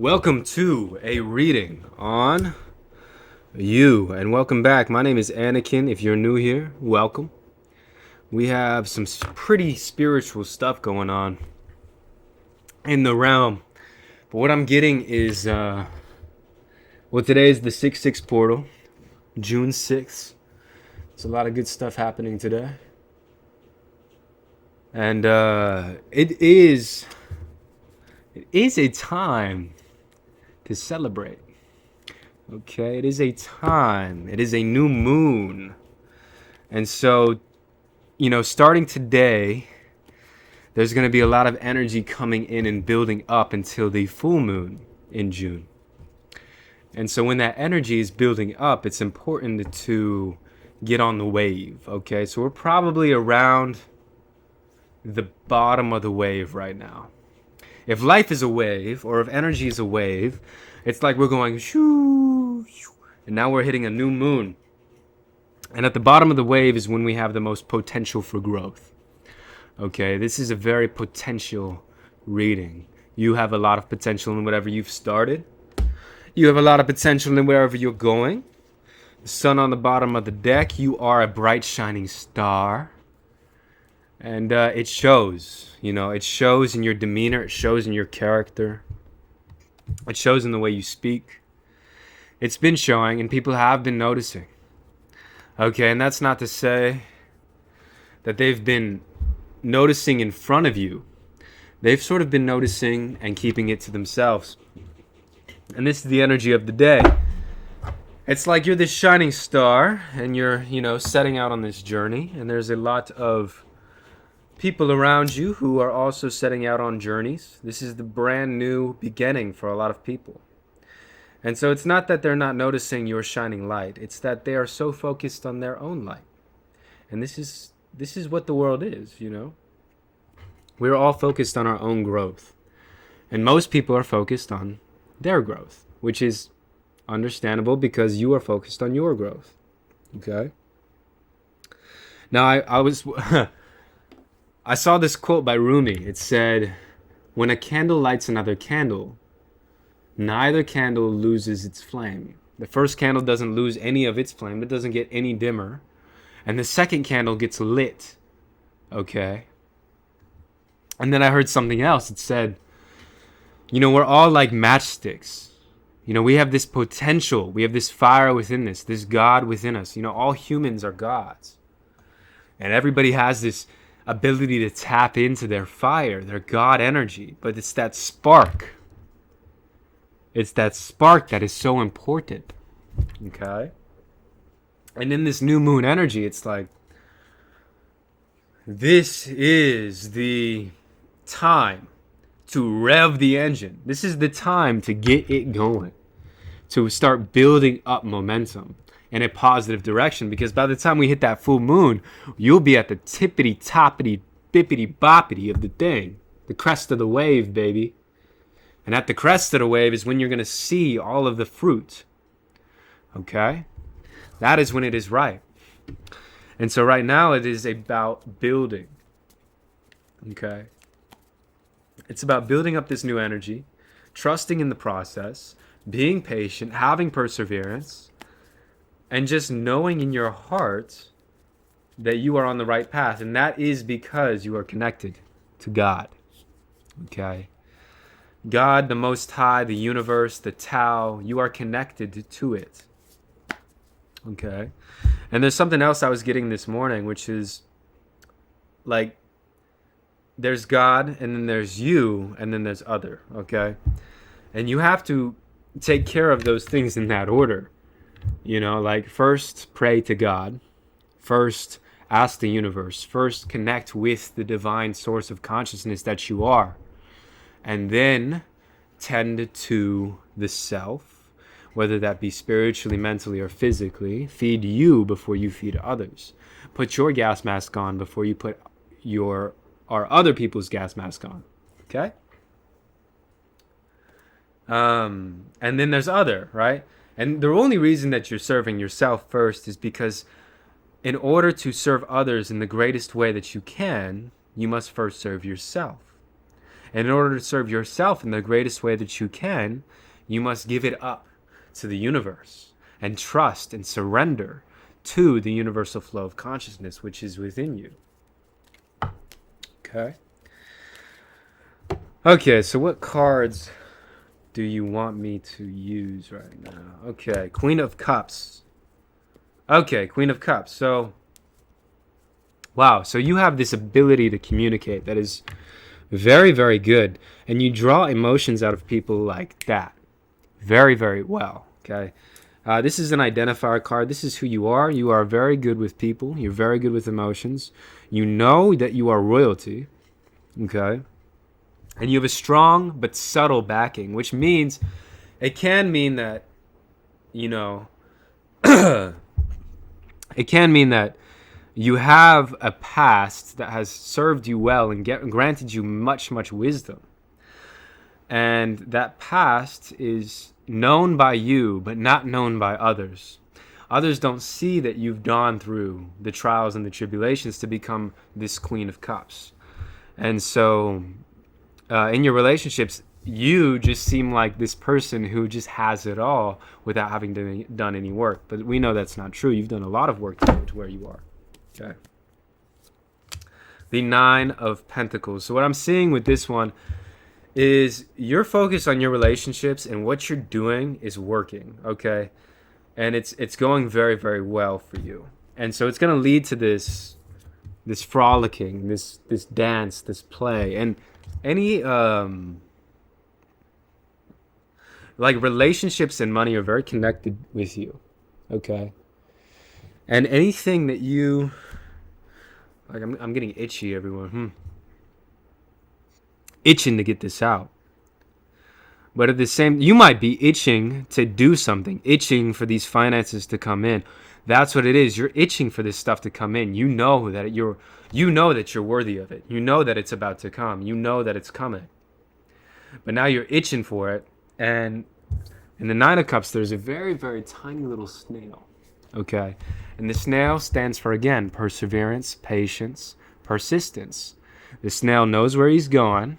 Welcome to a reading on you, and welcome back. My name is Anakin. If you're new here, welcome. We have some pretty spiritual stuff going on in the realm, but what I'm getting is, today is the 6/6 portal, June 6th. There's a lot of good stuff happening today, and it is a time to celebrate. Okay, it is a time. It is a new moon. And so, starting today, there's going to be a lot of energy coming in and building up until the full moon in June. And so when that energy is building up, it's important to get on the wave. Okay, so we're probably around the bottom of the wave right now. If life is a wave, or if energy is a wave, it's like we're going shoo, shoo, and now we're hitting a new moon. And at the bottom of the wave is when we have the most potential for growth. Okay, this is a very potential reading. You have a lot of potential in whatever you've started. You have a lot of potential in wherever you're going. The sun on the bottom of the deck, you are a bright shining star. And it shows, it shows in your demeanor, it shows in your character, it shows in the way you speak. It's been showing, and people have been noticing. Okay, and that's not to say that they've been noticing in front of you. They've sort of been noticing and keeping it to themselves. And this is the energy of the day. It's like you're this shining star, and you're, setting out on this journey, and there's a lot of people around you who are also setting out on journeys. This is the brand new beginning for a lot of people. And so it's not that they're not noticing your shining light. It's that they are so focused on their own light. And this is what the world is, We're all focused on our own growth. And most people are focused on their growth, which is understandable because you are focused on your growth. Okay? Now, I was... I saw this quote by Rumi. It said, "When a candle lights another candle, neither candle loses its flame. The first candle doesn't lose any of its flame. It doesn't get any dimmer. And the second candle gets lit." Okay? And then I heard something else. It said, we're all like matchsticks. We have this potential. We have this fire within us, this God within us. All humans are gods. And everybody has this ability to tap into their fire, their God energy. But it's that spark. It's that spark that is so important. Okay? And in this new moon energy, it's like, this is the time to rev the engine. This is the time to get it going, to start building up momentum in a positive direction, because by the time we hit that full moon, you'll be at the tippity toppity bippity boppity of the thing, the crest of the wave, baby. And at the crest of the wave is when you're going to see all of the fruit. Okay? That is when it is right. And so right now it is about building. Okay? It's about building up this new energy, trusting in the process, being patient, having perseverance, and just knowing in your heart that you are on the right path. And that is because you are connected to God. Okay? God, the Most High, the universe, the Tao, you are connected to it. Okay? And there's something else I was getting this morning, which is like, there's God, and then there's you, and then there's other. Okay? And you have to take care of those things in that order. Like, first pray to God, first ask the universe, first connect with the divine source of consciousness that you are, and then tend to the self, whether that be spiritually, mentally, or physically. Feed you before you feed others. Put your gas mask on before you put your or other people's gas mask on. Okay? And then there's other, right? And the only reason that you're serving yourself first is because in order to serve others in the greatest way that you can, you must first serve yourself. And in order to serve yourself in the greatest way that you can, you must give it up to the universe and trust and surrender to the universal flow of consciousness which is within you. Okay. Okay, so what cards do you want me to use right now? Okay, Queen of Cups. Okay, Queen of Cups. So, wow, so you have this ability to communicate that is very, very good. And you draw emotions out of people like that very, very well. Okay. This is an identifier card. This is who you are. You are very good with people. You're very good with emotions. You know that you are royalty. Okay. And you have a strong but subtle backing, which means it can mean that, you know, it can mean that you have a past that has served you well and granted you much, much wisdom. And that past is known by you, but not known by others. Others don't see that you've gone through the trials and the tribulations to become this Queen of Cups. And so in your relationships, you just seem like this person who just has it all without having done any work. But we know that's not true. You've done a lot of work to get to where you are. Okay. The Nine of Pentacles. So what I'm seeing with this one is you're focused on your relationships and what you're doing is working, okay? And it's going very, very well for you. And so it's going to lead to this frolicking, this dance, this play. And any like relationships and money are very connected with you, okay? And anything that you like, I'm getting itchy, everyone. Itching to get this out. But at the same, you might be itching to do something, itching for these finances to come in. That's what it is. You're itching for this stuff to come in. You know that you're worthy of it. You know that it's about to come. You know that it's coming. But now you're itching for it. And in the Nine of Cups, there's a very, very tiny little snail. Okay. And the snail stands for, again, perseverance, patience, persistence. The snail knows where he's going,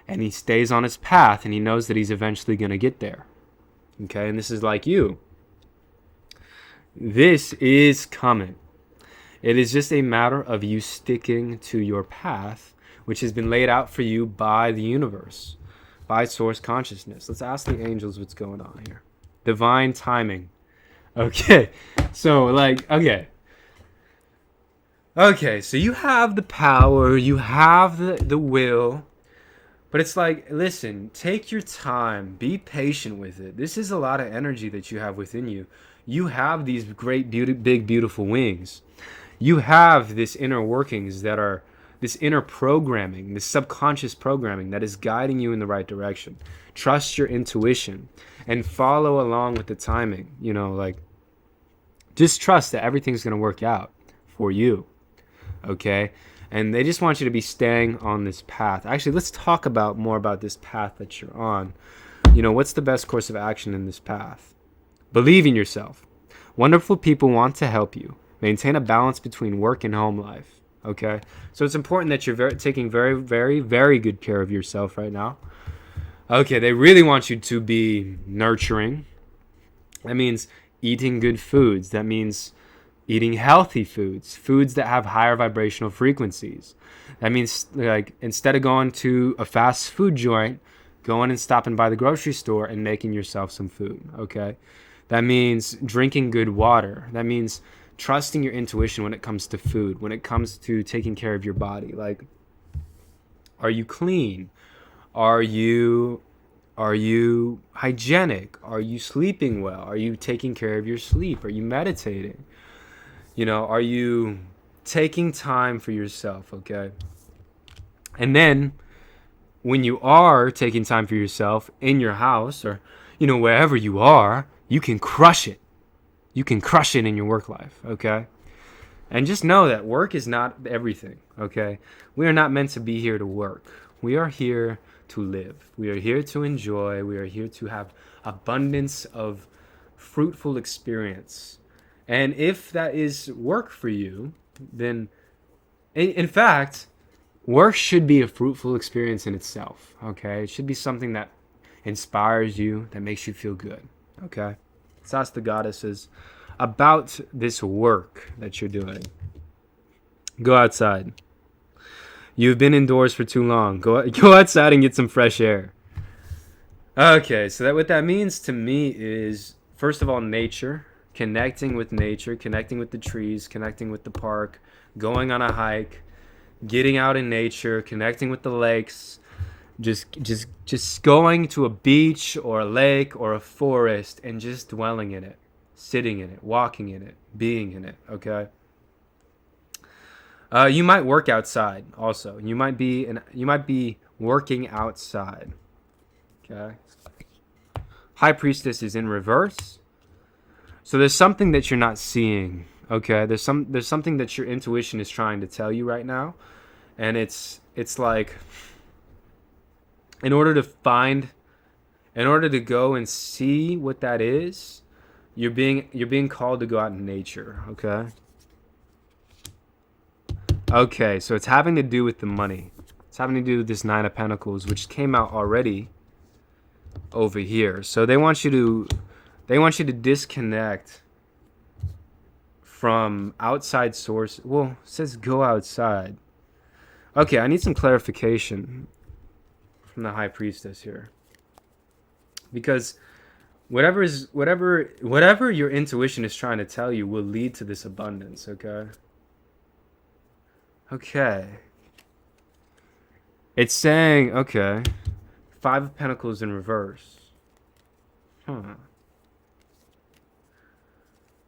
and he stays on his path, and he knows that he's eventually going to get there. Okay, and this is like you. This is coming. It is just a matter of you sticking to your path, which has been laid out for you by the universe, by source consciousness. Let's ask the angels what's going on here. Divine timing. Okay, so Okay, so you have the power, you have the will, but it's like, listen, take your time, be patient with it. This is a lot of energy that you have within you. You have these great, big, beautiful wings. You have this inner workings that are, this inner programming, this subconscious programming that is guiding you in the right direction. Trust your intuition and follow along with the timing. You know, like, just trust that everything's going to work out for you. Okay, and they just want you to be staying on this path. Actually, let's talk more about this path that you're on. You know, what's the best course of action in this path? Believe in yourself. Wonderful people want to help you. Maintain a balance between work and home life. Okay, so it's important that you're taking very, very, very good care of yourself right now. Okay, they really want you to be nurturing. That means eating good foods. That means eating healthy foods that have higher vibrational frequencies. That means, like, instead of going to a fast food joint, going and stopping by the grocery store and making yourself some food, okay? That means drinking good water. That means trusting your intuition when it comes to food, when it comes to taking care of your body. Like, are you clean? Are you hygienic? Are you sleeping well? Are you taking care of your sleep? Are you meditating? You know, are you taking time for yourself, okay? And then when you are taking time for yourself in your house or, you know, wherever you are, you can crush it. You can crush it in your work life, okay? And just know that work is not everything, okay? We are not meant to be here to work. We are here to live. We are here to enjoy. We are here to have abundance of fruitful experience. And if that is work for you, then in fact, Work should be a fruitful experience in itself, okay? It should be something that inspires you, that makes you feel good, okay? Let's ask the goddesses about this work that you're doing. Go outside. You've been indoors for too long. Go outside and get some fresh air. Okay, so what that means to me is, first of all, nature, connecting with nature, connecting with the trees, connecting with the park, going on a hike, getting out in nature, connecting with the lakes, just going to a beach or a lake or a forest and just dwelling in it, sitting in it, walking in it, being in it, okay? You might work outside also. You might be working outside. Okay. High Priestess is in reverse. So there's something that you're not seeing. Okay. There's something that your intuition is trying to tell you right now. And it's like in order to go and see what that is, you're being called to go out in nature, okay? Okay, so it's having to do with the money. It's having to do with this Nine of Pentacles, which came out already over here. So they want you to disconnect from outside source. Well, it says go outside. Okay, I need some clarification from the High Priestess here. Because whatever your intuition is trying to tell you will lead to this abundance, okay? Okay. It's saying, okay, Five of Pentacles in reverse.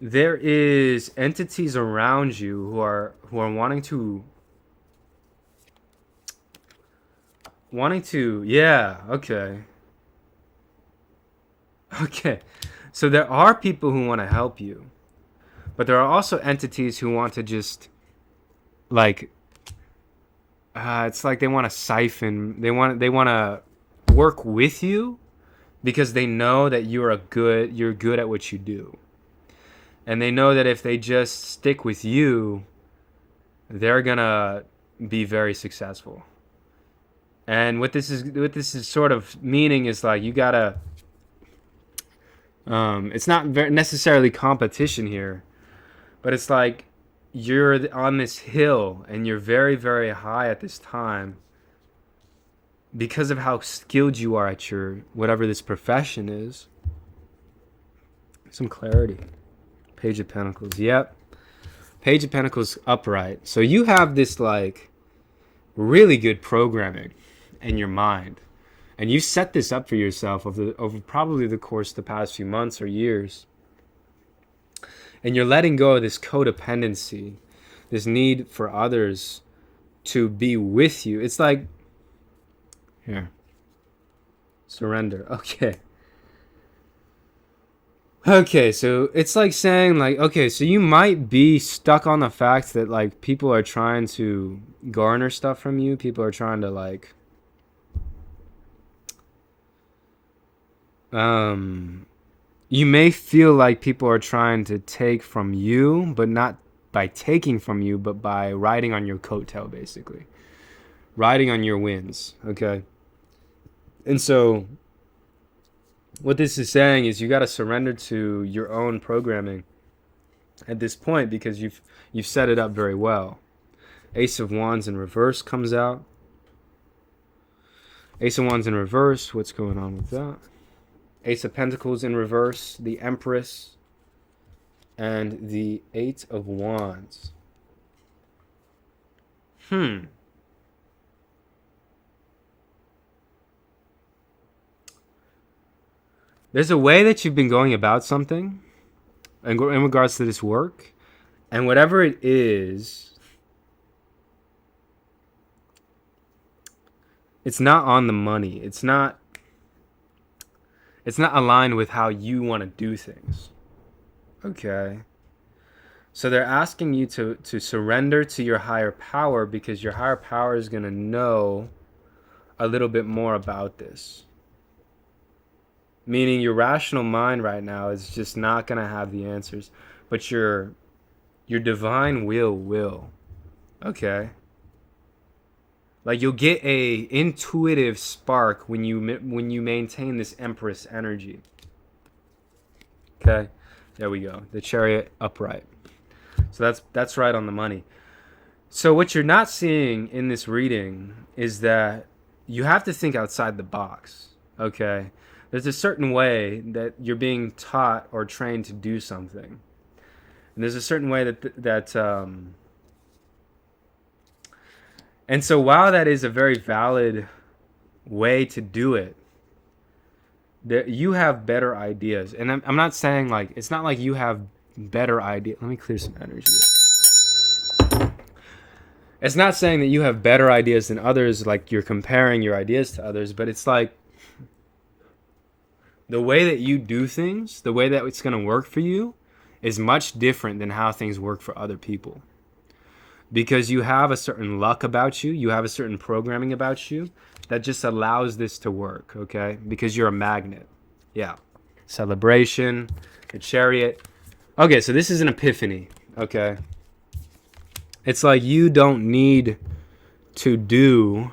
There is entities around you who are wanting to, yeah, okay. Okay. So there are people who want to help you. But there are also entities who want to just like it's like they want to siphon, they want to work with you because they know that you're good at what you do. And they know that if they just stick with you, they're going to be very successful. And what this is sort of meaning is like you got to it's not necessarily competition here, but it's like you're on this hill and you're very, very high at this time because of how skilled you are at your whatever this profession is. Some clarity. Page of Pentacles. Yep. Page of Pentacles upright. So you have this like really good programming in your mind. And you set this up for yourself over probably the course of the past few months or years. And you're letting go of this codependency, this need for others to be with you. It's like, here, surrender. Okay. Okay, so it's like saying like, okay, so you might be stuck on the fact that like people are trying to garner stuff from you. People are trying to like, you may feel like people are trying to take from you, but not by taking from you, but by riding on your coattail, basically. Riding on your wins, okay? And so what this is saying is you got to surrender to your own programming at this point because you've set it up very well. Ace of Wands in reverse comes out. Ace of Wands in reverse, what's going on with that? Ace of Pentacles in reverse, the Empress, and the Eight of Wands. There's a way that you've been going about something in regards to this work, and whatever it is, it's not on the money. It's not aligned with how you want to do things. Okay. So they're asking you to surrender to your higher power because your higher power is going to know a little bit more about this. Meaning your rational mind right now is just not going to have the answers. But your divine will. Okay. Like you'll get a intuitive spark when you maintain this Empress energy. Okay, there we go. The Chariot upright. So that's right on the money. So what you're not seeing in this reading is that you have to think outside the box. Okay, there's a certain way that you're being taught or trained to do something, and there's a certain way and so while that is a very valid way to do it, that you have better ideas. And I'm not saying like, it's not like you have better ideas. Let me clear some energy. It's not saying that you have better ideas than others, like you're comparing your ideas to others, but it's like the way that you do things, the way that it's going to work for you is much different than how things work for other people. Because you have a certain luck about you, you have a certain programming about you that just allows this to work, okay? Because you're a magnet. Yeah. Celebration, the Chariot. Okay, so this is an epiphany, okay? It's like you don't need to do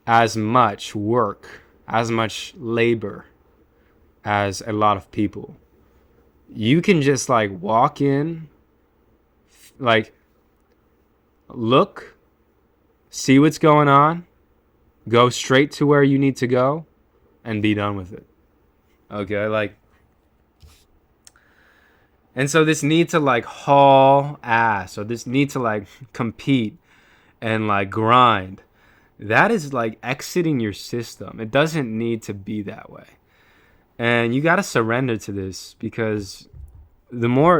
as much work, as much labor as a lot of people. You can just like walk in, like look, see what's going on, go straight to where you need to go, and be done with it. Okay, like, and so this need to like haul ass, or this need to like compete and like grind, that is like exiting your system. It doesn't need to be that way. And you got to surrender to this, because the more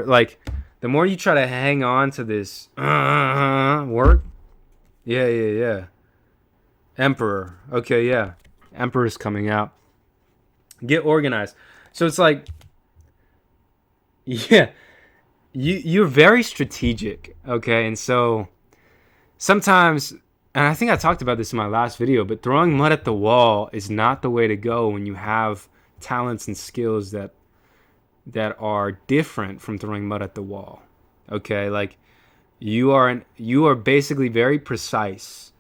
you try to hang on to this work, yeah. Emperor, okay, yeah, Emperor's coming out. Get organized. So it's like, yeah, you're very strategic, okay, and so sometimes, and I think I talked about this in my last video, but throwing mud at the wall is not the way to go when you have talents and skills that are different from throwing mud at the wall. Okay, like you are basically very precise,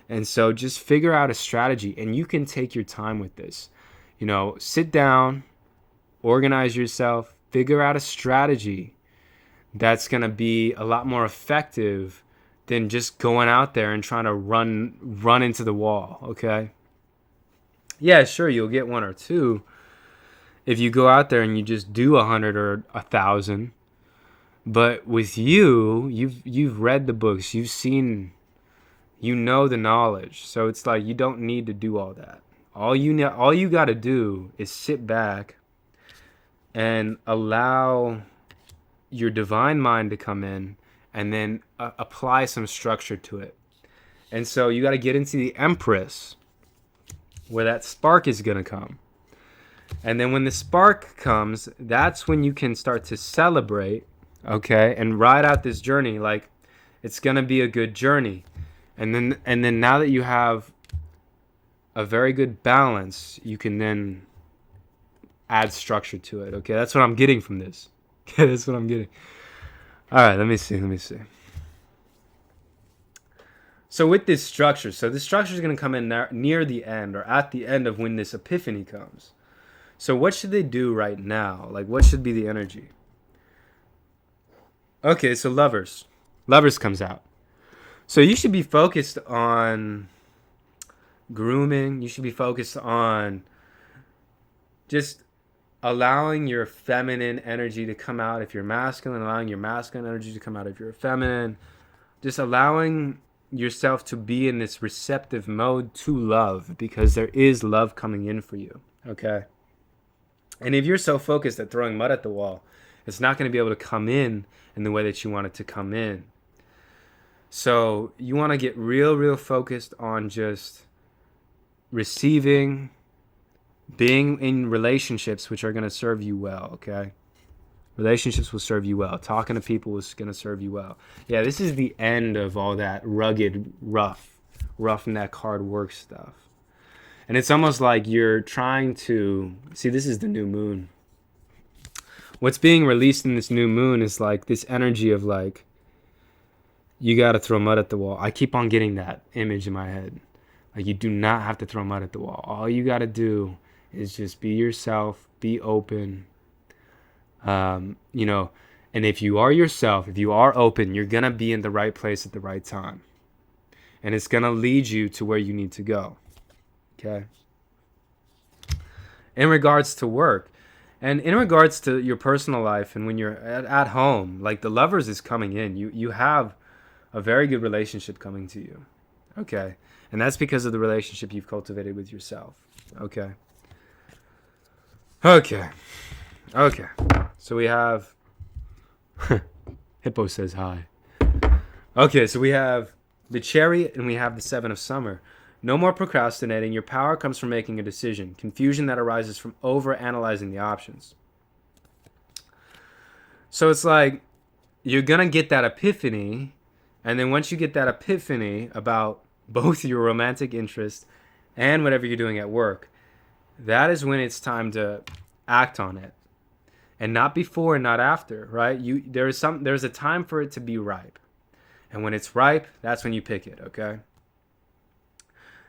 and so just figure out a strategy, and you can take your time with this. You know, sit down, organize yourself, figure out a strategy that's gonna be a lot more effective than just going out there and trying to run into the wall. Okay, yeah, sure, you'll get one or two if you go out there and you just do 100 or 1,000. But with you've read the books, you've seen, you know the knowledge. So it's like you don't need to do all that. All you got to do is sit back and allow your divine mind to come in, and then apply some structure to it. And so you got to get into the Empress, where that spark is going to come. And then when the spark comes, that's when you can start to celebrate, okay, and ride out this journey. Like, it's going to be a good journey. And then now that you have a very good balance, you can then add structure to it. Okay, that's what I'm getting from this. Okay, that's what I'm getting. All right, let me see. So with this structure, so this structure is going to come in near the end, or at the end of when this epiphany comes. So what should they do right now? Like, what should be the energy? Okay, so Lovers. Lovers comes out. So you should be focused on grooming. You should be focused on just allowing your feminine energy to come out if you're masculine, allowing your masculine energy to come out if you're feminine. Just allowing yourself to be in this receptive mode to love, because there is love coming in for you, okay? And if you're so focused at throwing mud at the wall, it's not going to be able to come in the way that you want it to come in. So you want to get real focused on just receiving, being in relationships which are going to serve you well, okay? Relationships will serve you well. Talking to people is going to serve you well. Yeah, this is the end of all that rugged, roughneck, hard work stuff. And it's almost like you're trying to... See, this is the new moon. What's being released in this new moon is like this energy of like you got to throw mud at the wall. I keep on getting that image in my head. Like, you do not have to throw mud at the wall. All you got to do is just be yourself, be open. You know, and if you are yourself, if you are open, you're going to be in the right place at the right time. And it's going to lead you to where you need to go. Okay? In regards to work, and in regards to your personal life, and when you're at home, like, the Lovers is coming in. You have a very good relationship coming to you. Okay? And that's because of the relationship you've cultivated with yourself. Okay? Okay. Okay. So we have... Hippo says hi. Okay, so we have the Chariot and we have the Seven of Summer. No more procrastinating. Your power comes from making a decision. Confusion that arises from over-analyzing the options. So it's like, you're going to get that epiphany, and then once you get that epiphany about both your romantic interest and whatever you're doing at work, that is when it's time to act on it. And not before and not after, right? There's a time for it to be ripe. And when it's ripe, that's when you pick it, okay?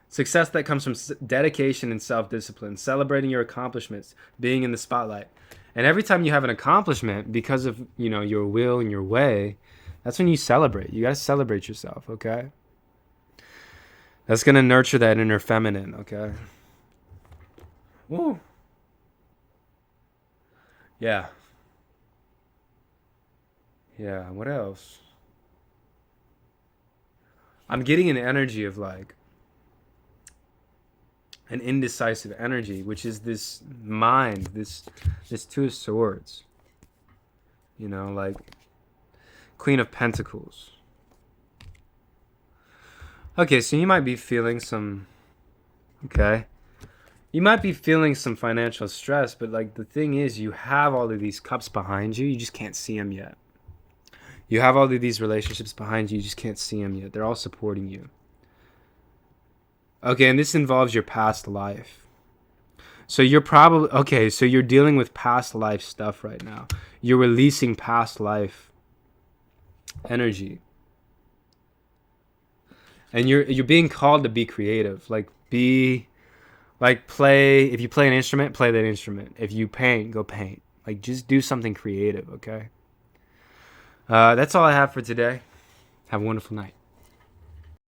Success that comes from dedication and self-discipline, celebrating your accomplishments, being in the spotlight. And every time you have an accomplishment, because of, you know, your will and your way, that's when you celebrate. You got to celebrate yourself, okay? That's going to nurture that inner feminine, okay? Woo. Yeah. Yeah, what else? I'm getting an energy of, like, an indecisive energy, which is this mind, this Two of Swords. You know, like Queen of Pentacles. Okay, so you might be feeling some... Okay. You might be feeling some financial stress, but, like, the thing is, you have all of these cups behind you. You just can't see them yet. You have all of these relationships behind you. You just can't see them yet. They're all supporting you. Okay, and this involves your past life. So you're probably... Okay, so you're dealing with past life stuff right now. You're releasing past life energy. And you're being called to be creative. Like, play... If you play an instrument, play that instrument. If you paint, go paint. Like, just do something creative, okay? That's all I have for today. Have a wonderful night.